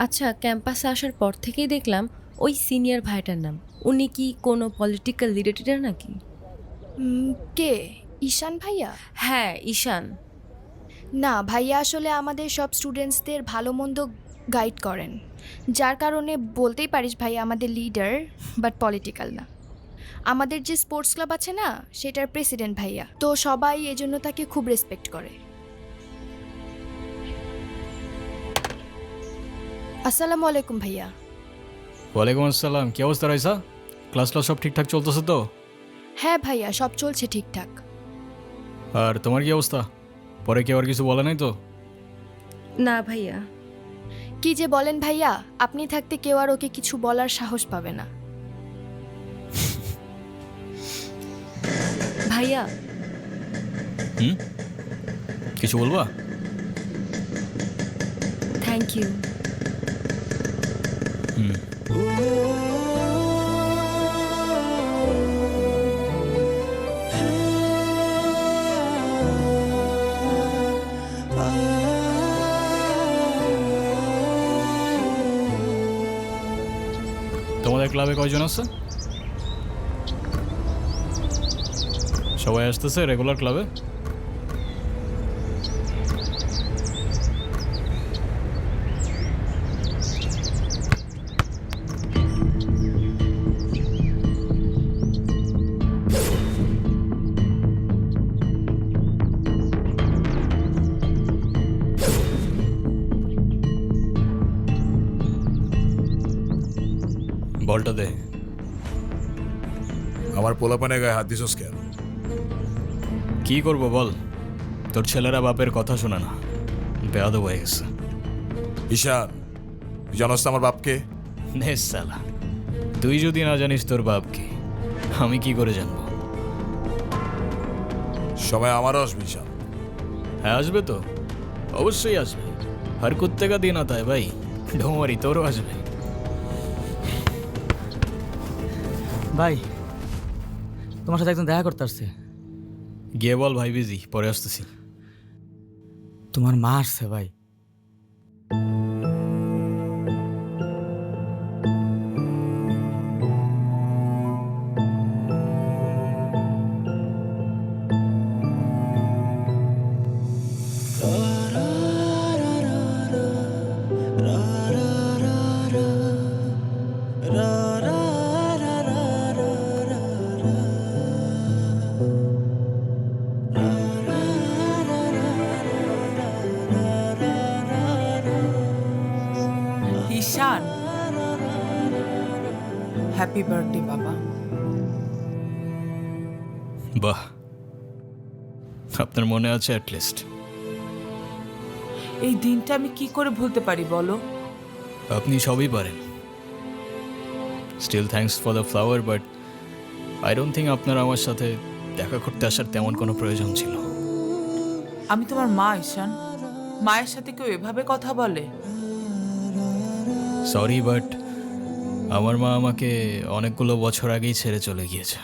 আচ্ছা, ক্যাম্পাসে আসার পর থেকেই দেখলাম ওই সিনিয়র ভাইটার নাম। উনি কি কোনো পলিটিক্যাল রিলেটেড নাকি? কে? ঈশান ভাইয়া? হ্যাঁ, ঈশান। না, ভাইয়া আসলে আমাদের সব স্টুডেন্টসদের ভালো মন্দ গাইড করেন। যার কারণে বলতেই পারিস ভাইয়া আমাদের লিডার, বাট পলিটিক্যাল না। আমাদের যে স্পোর্টস ক্লাব আছে না, সেটার প্রেসিডেন্ট ভাইয়া। তো সবাই এজন্য তাকে খুব রেসপেক্ট করে। আসসালামু আলাইকুম ভাইয়া। ওয়ালাইকুম আসসালাম। কি অবস্থা রাইসা? ক্লাস সব ঠিকঠাক চলতেছে তো? হ্যাঁ ভাইয়া, সব চলছে ঠিকঠাক। আর তোমার কি অবস্থা? পরে কেউ আর কিছু বলে নাই তো? না ভাইয়া। কি যে বলেন ভাইয়া, আপনি থাকতে কেউ আর ওকে কিছু বলার সাহস পাবে না। ভাইয়া, হুম, কিছু বলবা? Thank you. হুম। তোমাদের ক্লাবে কয়জন আছে? সবাই আসতেছে রেগুলার ক্লাবে? বলটা দে। আমার পোলাপানের গায়ে হাত দিছস কেন? কি করব বল, তোর ছেলেরা বাপের কথা শোনে না, বেয়াদব হয়ে গেছে। ঈশান, তুই জানোস তো আমার বাপকে? নে সালা, তুই যদি না জানিস তোর বাপকে, আমি কি করে জানবো? সময় আমারও আসবে ঈশান। হ্যাঁ আসবে তো, অবশ্যই আসবে। আর কুত্তেকা দিন আতা ভাই, ঢোমারি তোরও আসবে। ভাই, তোমার সাথে একজন দেখা করতে আসছে। গিয়ে বল ভাই বিজি, পরে আসতেছি। তোমার মা আসছে ভাই। ঈশান, হ্যাপি বার্থডে বাবা। বাহ, আপনার মনে আছে অ্যাটলিস্ট। এই দিনটা আমি কি করে ভুলতে পারি বলো? আপনি সবই পারেন। Still thanks for the flower, but I don't think আপনার আমার সাথে দেখা করতে আসার তেমন কোনো প্রয়োজন ছিল। আমি তোমার মা ঈশান, মায়ের সাথে কেউ এভাবে কথা বলে? সরি, বাট আমার মা আমাকে অনেকগুলো বছর আগেই ছেড়ে চলে গিয়েছে।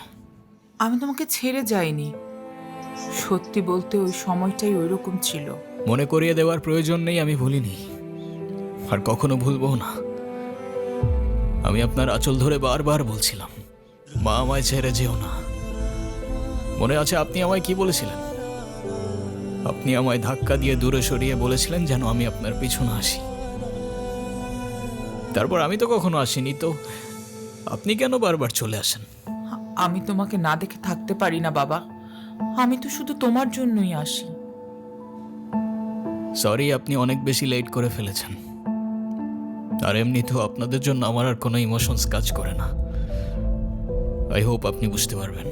আমি তোমাকে ছেড়ে যাইনি, সত্যি বলতে ওই সময়টাই ওইরকম ছিল। মনে করিয়ে দেওয়ার প্রয়োজন নেই, আমি ভুলিনি আর কখনো ভুলবো না। আমি আপনার আঁচল ধরে বারবার বলছিলাম, মা আমায় ছেড়ে যেও না। মনে আছে আপনি আমায় কি বলেছিলেন? আপনি আমায় ধাক্কা দিয়ে দূরে সরিয়ে বলেছিলেন যেন আমি আপনার পিছনে আসি। তারপর আমি তো কখনো আসিনি, তো আপনি কেন বারবার চলে আসেন? আমি তোমাকে না দেখে থাকতে পারি না বাবা, আমি তো শুধু তোমার জন্যই আসি। সরি, আপনি অনেক বেশি লেট করে ফেলেছেন। আর এমনিতেও আপনাদের জন্য আমার আর কোনো ইমোশনস কাজ করে না। আই হোপ আপনি বুঝতে পারবেন।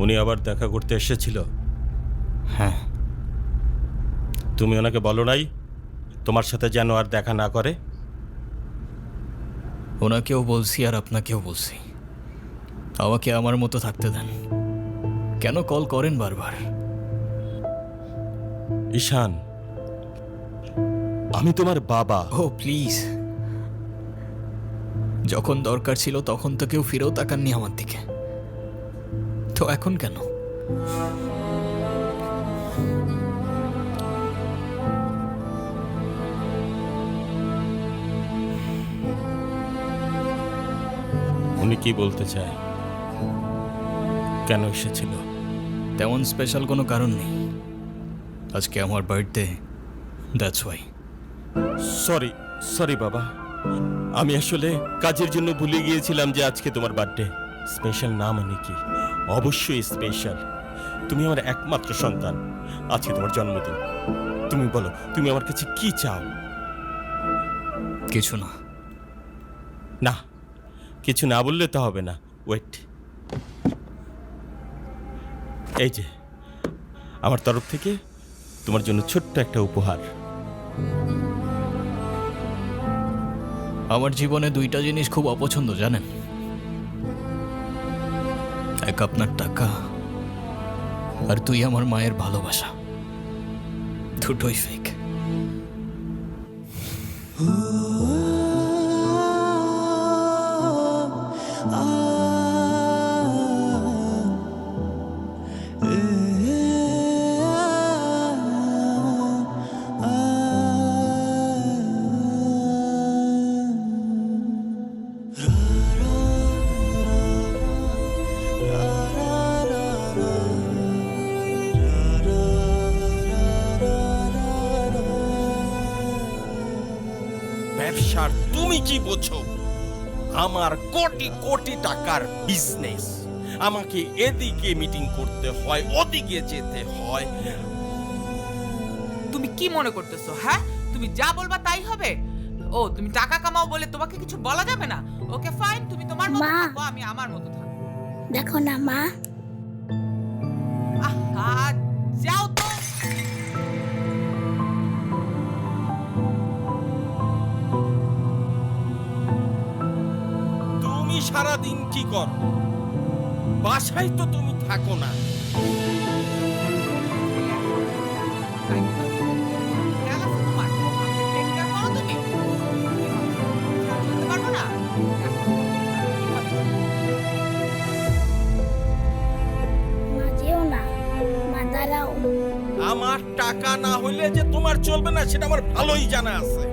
উনি আবার দেখা করতে এসেছিল? হ্যাঁ। তুমি ওনাকে বলো নাই তোমার সাথে যেন আর দেখা না করে? ওনাকেও বলছি আর আপনাকেও বলছি, আমাকে আমার মতো থাকতে দেন। কেন কল করেন বারবার? ঈশান, আমি তোমার বাবা। ও প্লিজ, যখন দরকার ছিল তখন তো কেউ ফিরেও তাকাননি আমার দিকে, তো এখন কেন? উনি কি বলতে চায়? কেন এসেছিল? তেমন স্পেশাল কোনো কারণ নেই, আজকে আমার birthday, that's why. Sorry sorry বাবা, আমি আসলে কাজের জন্য ভুলে গিয়েছিলাম যে আজকে তোমার বার্থডে। স্পেশাল না মানে কি? অবশ্যই স্পেশাল। তুমি আমার একমাত্র সন্তান, আজকে তোমার জন্মদিন। তুমি বলো, তুমি আমার কাছে কি চাও? কিছু না। না, কিছু না বললে তো হবে না। ওয়েট, এই যে আমার তরফ থেকে তোমার জন্য ছোট্ট একটা উপহার। আমার জীবনে দুইটা জিনিস খুব অপছন্দ জানেন, এক আপনার টাকা, আর তুই আমার মায়ের ভালোবাসা। দুটোই ফেক। ব্যবসার তুমি কি বোঝো? আমার কোটি কোটি টাকার বিজনেস, আমাকে এদিকে মিটিং করতে হয়, ওদিকে যেতে হয়। তুমি কি মনে করতেছো? হ্যাঁ, তুমি যা বলবা তাই হবে? ও, তুমি টাকা কামাও বলে তোমাকে কিছু বলা যাবে না? ওকে ফাইন, তুমি তোমার মতো মা। থাকো, আমি আমার মতো থাকবো। দেখো না মা, আহা, যাও তো। তুমি সারাদিন কি করো? বাসায় তো তুমি থাকো না। খেয়াল আছে তোমার? আমাকে take care করো তুমি? চলতে পারবো না? মা যেও না, মা দাঁড়াও। আমার টাকা না হইলে যে তোমার চলবে না সেটা আমার ভালোই জানা আছে।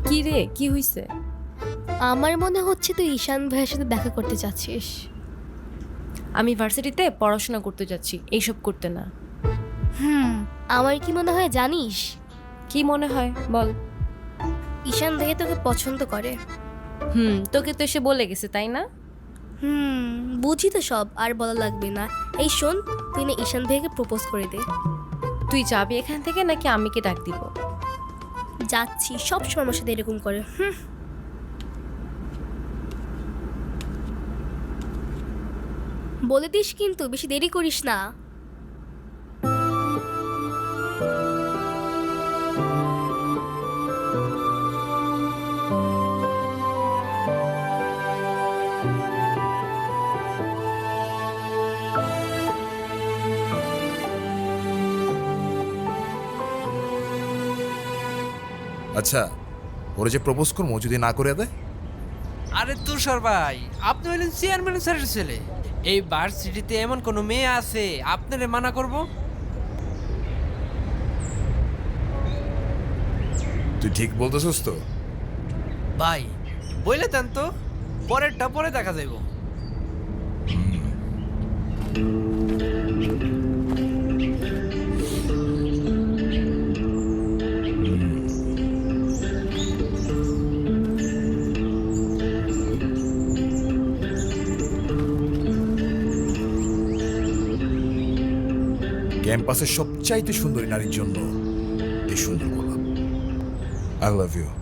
কি রে, কি হইছে? আমার মনে হচ্ছে তুই ঈশান ভাইয়ের সাথে দেখা করতে চাচ্ছিস। আমি ভার্সিটিতে পড়াশোনা করতে যাচ্ছি, এইসব করতে না। আমার কি মনে হয় জানিস, কি মনে হয় বল? ঈশান ভাইয়া তোকে পছন্দ করে। তোকে তো এসে বলে গেছে তাই না? বুঝি তো সব, আর বলা লাগবে না। এই শোন, তুই না ঈশান ভাইয়াকে প্রপোজ করে দে। তুই যাবি এখান থেকে নাকি আমি কে ডাক দিব? যাচ্ছি, সব সময় আমার সাথে এরকম করে। বলে দিস কিন্তু, বেশি দেরি করিস না। আচ্ছা, ওরা যে প্রপোজ করবো যদি না করে দেয়? আরে তুষার ভাই, আপনি হইলেন চেয়ারম্যান স্যারের ছেলে। এই ভার্সিটিতে এমন কোনো মেয়ে আছে আপনারে মানা করব? তুই ঠিক বলতেছিস তো? ভাই বলে দেন তো, পরেরটা পরে দেখা যাইব। ক্যাম্পাসের সবচাইতে সুন্দরী নারীর জন্য এই সুন্দর গোলাপ। I love you.